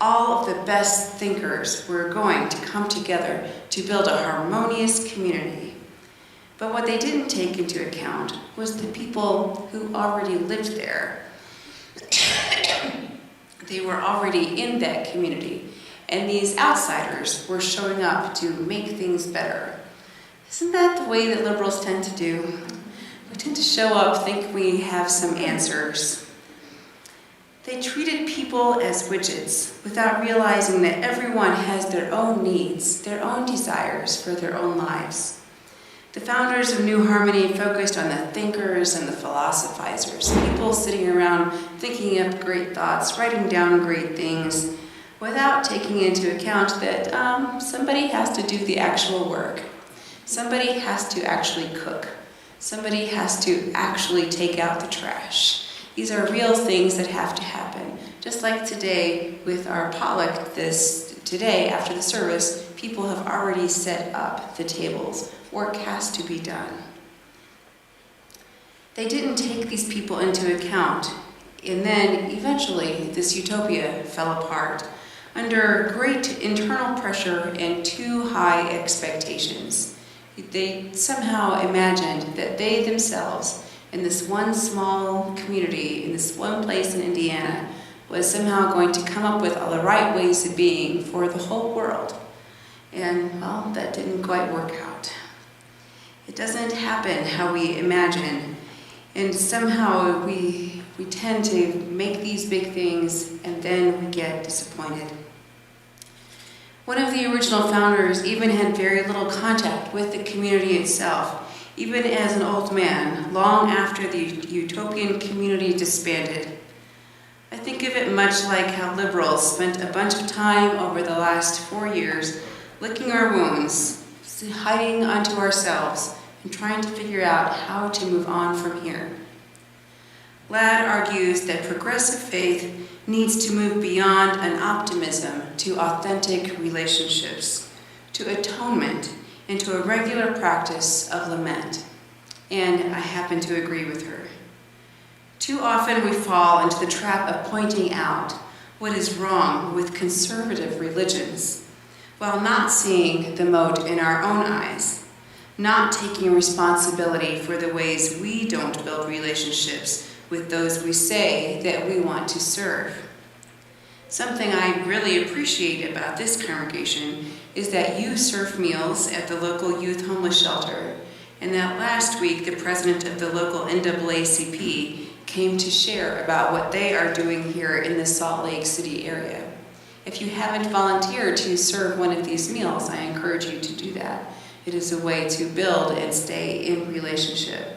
All of the best thinkers were going to come together to build a harmonious community. But what they didn't take into account was the people who already lived there. They were already in that community, and these outsiders were showing up to make things better. Isn't that the way that liberals tend to do? We tend to show up, think we have some answers. They treated people as widgets without realizing that everyone has their own needs, their own desires for their own lives. The founders of New Harmony focused on the thinkers and the philosophizers, people sitting around thinking up great thoughts, writing down great things, without taking into account that somebody has to do the actual work. Somebody has to actually cook. Somebody has to actually take out the trash. These are real things that have to happen. Just like today with our potluck today after the service, people have already set up the tables. Work has to be done. They didn't take these people into account, and then eventually this utopia fell apart under great internal pressure and too high expectations. They somehow imagined that they themselves, in this one small community, in this one place in Indiana, was somehow going to come up with all the right ways of being for the whole world. And, well, that didn't quite work out. It doesn't happen how we imagine, and somehow we tend to make these big things and then we get disappointed. One of the original founders even had very little contact with the community itself, even as an old man, long after the utopian community disbanded. I think of it much like how liberals spent a bunch of time over the last 4 years licking our wounds, hiding onto ourselves, and trying to figure out how to move on from here. Ladd argues that progressive faith needs to move beyond an optimism to authentic relationships, to atonement, and to a regular practice of lament. And I happen to agree with her. Too often we fall into the trap of pointing out what is wrong with conservative religions, while not seeing the mote in our own eyes, not taking responsibility for the ways we don't build relationships with those we say that we want to serve. Something I really appreciate about this congregation is that you serve meals at the local youth homeless shelter, and that last week the president of the local NAACP came to share about what they are doing here in the Salt Lake City area. If you haven't volunteered to serve one of these meals, I encourage you to do that. It is a way to build and stay in relationship.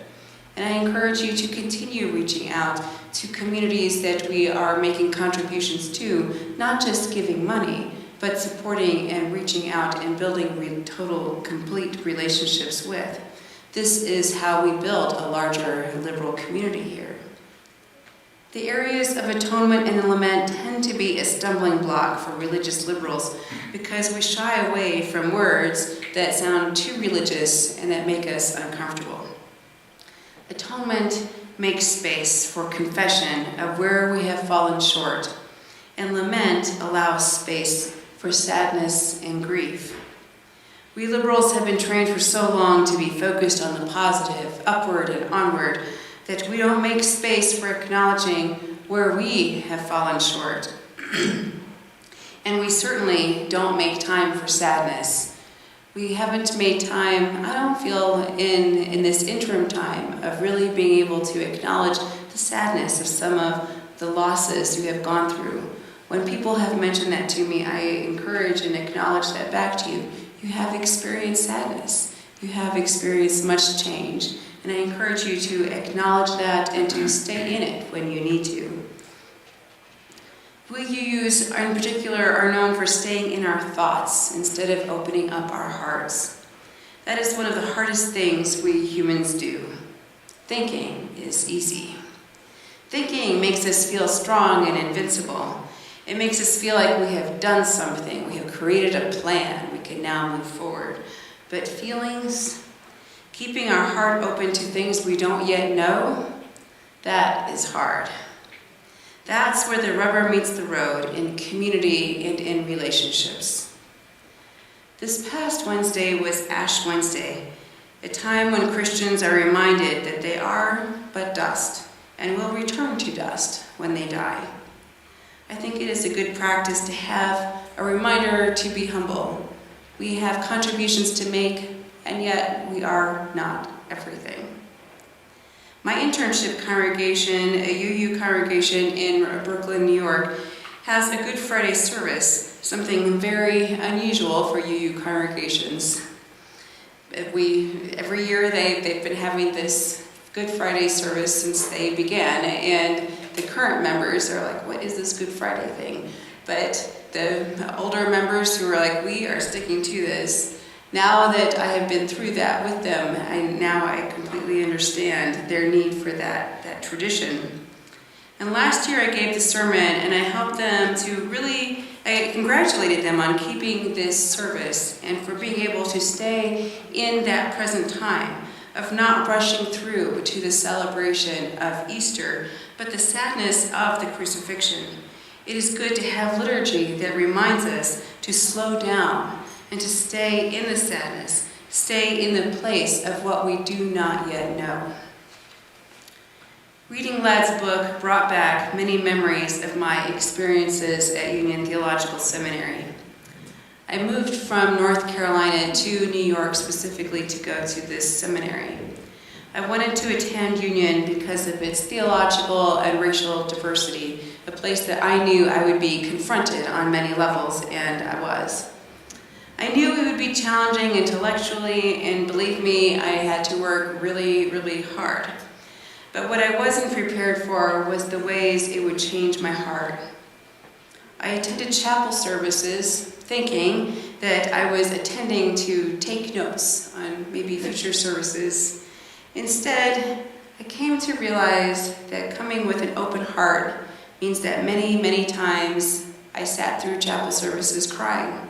And I encourage you to continue reaching out to communities that we are making contributions to, not just giving money, but supporting and reaching out and building total, complete relationships with. This is how we build a larger liberal community here. The areas of atonement and lament tend to be a stumbling block for religious liberals because we shy away from words that sound too religious and that make us uncomfortable. Atonement makes space for confession of where we have fallen short, and lament allows space for sadness and grief. We liberals have been trained for so long to be focused on the positive, upward and onward, that we don't make space for acknowledging where we have fallen short. And we certainly don't make time for sadness. We haven't made time, I don't feel, in this interim time of really being able to acknowledge the sadness of some of the losses you have gone through. When people have mentioned that to me, I encourage and acknowledge that back to you. You have experienced sadness. You have experienced much change. And I encourage you to acknowledge that and to stay in it when you need to. We use, in particular, are known for staying in our thoughts instead of opening up our hearts. That is one of the hardest things we humans do. Thinking is easy. Thinking makes us feel strong and invincible. It makes us feel like we have done something, we have created a plan, we can now move forward. But feelings, keeping our heart open to things we don't yet know, that is hard. That's where the rubber meets the road in community and in relationships. This past Wednesday was Ash Wednesday, a time when Christians are reminded that they are but dust and will return to dust when they die. I think it is a good practice to have a reminder to be humble. We have contributions to make, and yet we are not everything. My internship congregation, a UU congregation in Brooklyn, New York, has a Good Friday service, something very unusual for UU congregations. Every year they've been having this Good Friday service since they began, and the current members are like, what is this Good Friday thing? But the older members who are like, we are sticking to this. Now that I have been through that with them, I completely understand their need for that tradition. And last year I gave the sermon and I helped them I congratulated them on keeping this service and for being able to stay in that present time of not rushing through to the celebration of Easter, but the sadness of the crucifixion. It is good to have liturgy that reminds us to slow down and to stay in the sadness, stay in the place of what we do not yet know. Reading Ladd's book brought back many memories of my experiences at Union Theological Seminary. I moved from North Carolina to New York specifically to go to this seminary. I wanted to attend Union because of its theological and racial diversity, a place that I knew I would be confronted on many levels, and I was. I knew it would be challenging intellectually, and believe me, I had to work really, really hard. But what I wasn't prepared for was the ways it would change my heart. I attended chapel services thinking that I was attending to take notes on maybe future services. Instead, I came to realize that coming with an open heart means that many, many times I sat through chapel services crying,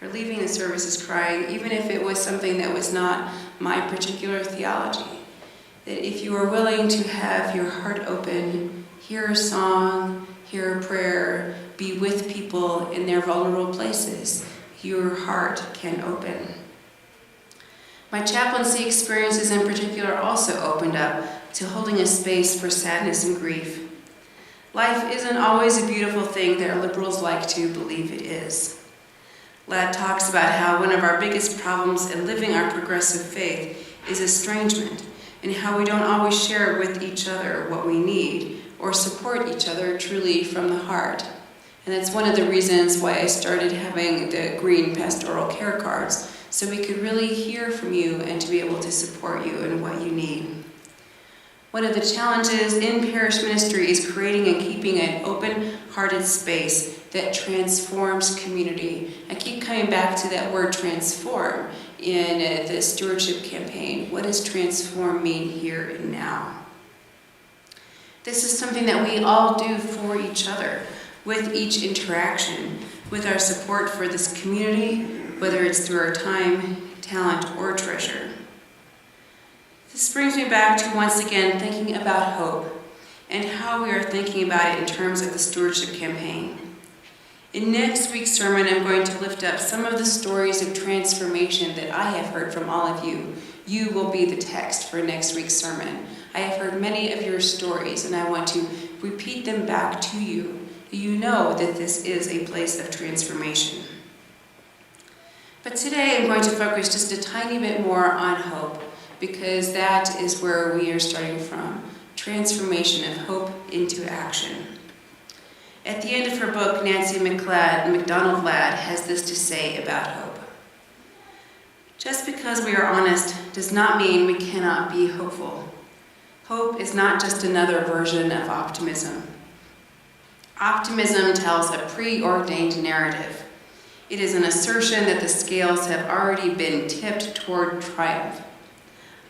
or leaving the services crying, even if it was something that was not my particular theology. That if you are willing to have your heart open, hear a song, hear a prayer, be with people in their vulnerable places, your heart can open. My chaplaincy experiences in particular also opened up to holding a space for sadness and grief. Life isn't always a beautiful thing that liberals like to believe it is. Ladd talks about how one of our biggest problems in living our progressive faith is estrangement, and how we don't always share with each other what we need or support each other truly from the heart. And that's one of the reasons why I started having the green pastoral care cards, so we could really hear from you and to be able to support you in what you need. One of the challenges in parish ministry is creating and keeping an open-hearted space that transforms community. I keep coming back to that word transform in the stewardship campaign. What does transform mean here and now? This is something that we all do for each other, with each interaction, with our support for this community, whether it's through our time, talent, or treasure. This brings me back to once again thinking about hope and how we are thinking about it in terms of the stewardship campaign. In next week's sermon, I'm going to lift up some of the stories of transformation that I have heard from all of you. You will be the text for next week's sermon. I have heard many of your stories, and I want to repeat them back to you. You know that this is a place of transformation. But today I'm going to focus just a tiny bit more on hope, because that is where we are starting from. Transformation of hope into action. At the end of her book, Nancy MacDonald Ladd has this to say about hope. Just because we are honest does not mean we cannot be hopeful. Hope is not just another version of optimism. Optimism tells a preordained narrative. It is an assertion that the scales have already been tipped toward triumph.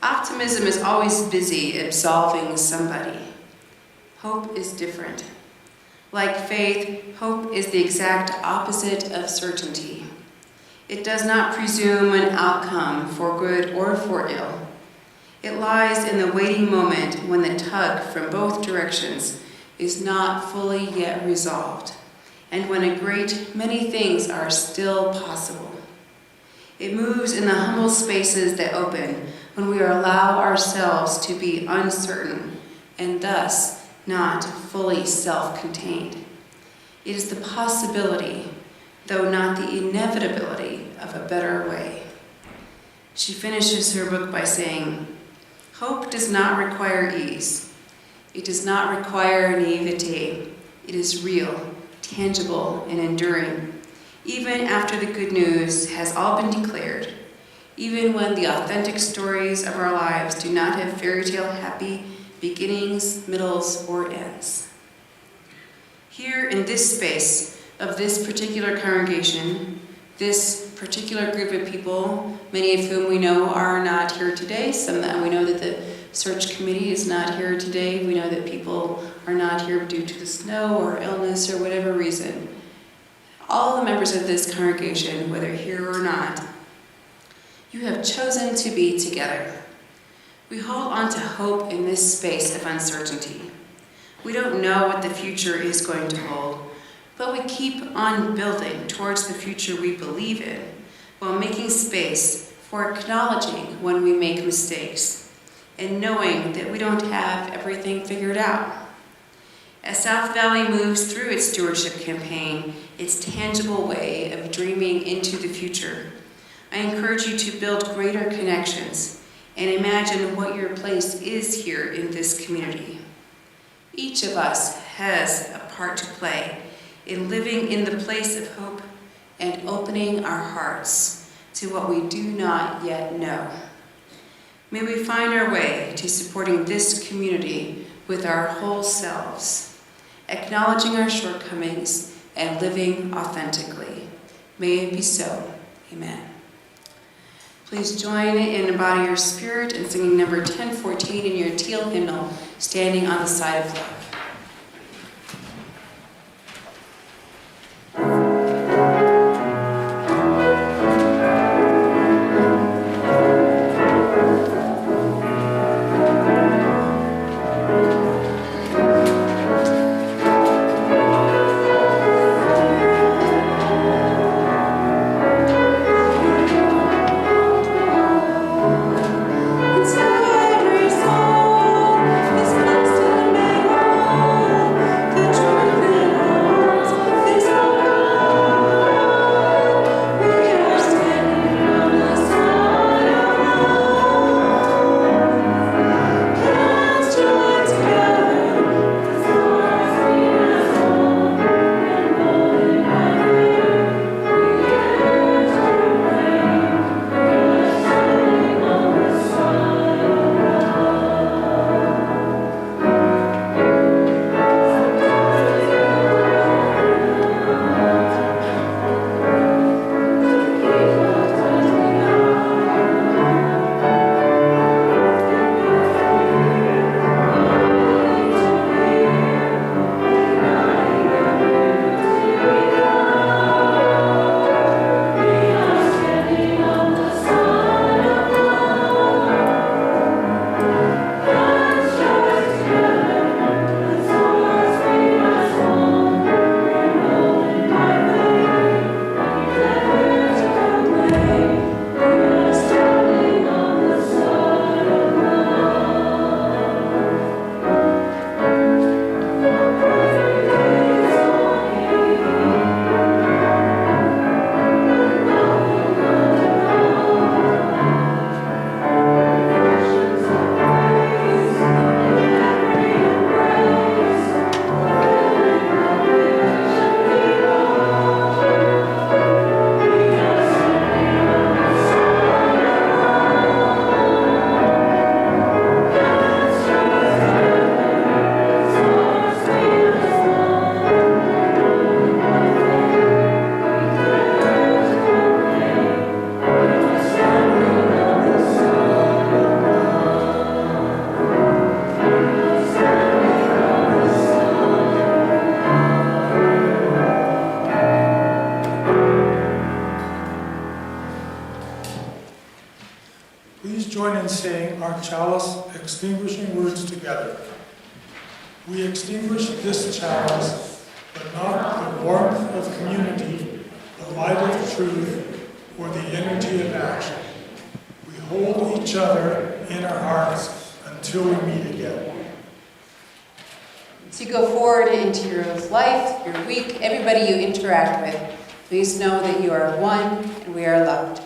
Optimism is always busy absolving somebody. Hope is different. Like faith, hope is the exact opposite of certainty. It does not presume an outcome for good or for ill. It lies in the waiting moment when the tug from both directions is not fully yet resolved, and when a great many things are still possible. It moves in the humble spaces that open when we allow ourselves to be uncertain and thus not fully self-contained. It is the possibility, though not the inevitability, of a better way. She finishes her book by saying, "Hope does not require ease. It does not require naivete. It is real, tangible, and enduring, even after the good news has all been declared, even when the authentic stories of our lives do not have fairy tale happy beginnings, middles, or ends." Here in this space of this particular congregation, this particular group of people, many of whom we know are not here today, some that we know that the search committee is not here today, we know that people are not here due to the snow or illness or whatever reason. All the members of this congregation, whether here or not, you have chosen to be together. We hold on to hope in this space of uncertainty. We don't know what the future is going to hold, but we keep on building towards the future we believe in, while making space for acknowledging when we make mistakes, and knowing that we don't have everything figured out. As South Valley moves through its stewardship campaign, its tangible way of dreaming into the future, I encourage you to build greater connections and imagine what your place is here in this community. Each of us has a part to play in living in the place of hope and opening our hearts to what we do not yet know. May we find our way to supporting this community with our whole selves, acknowledging our shortcomings and living authentically. May it be so. Amen. Please join in Embody Your Spirit in singing number 1014 in your teal hymnal, Standing on the Side of Love. Join in saying our chalice extinguishing words together. We extinguish this chalice, but not the warmth of community, the light of truth, or the energy of action. We hold each other in our hearts until we meet again. As you go forward into your life, your week, everybody you interact with, please know that you are one and we are loved.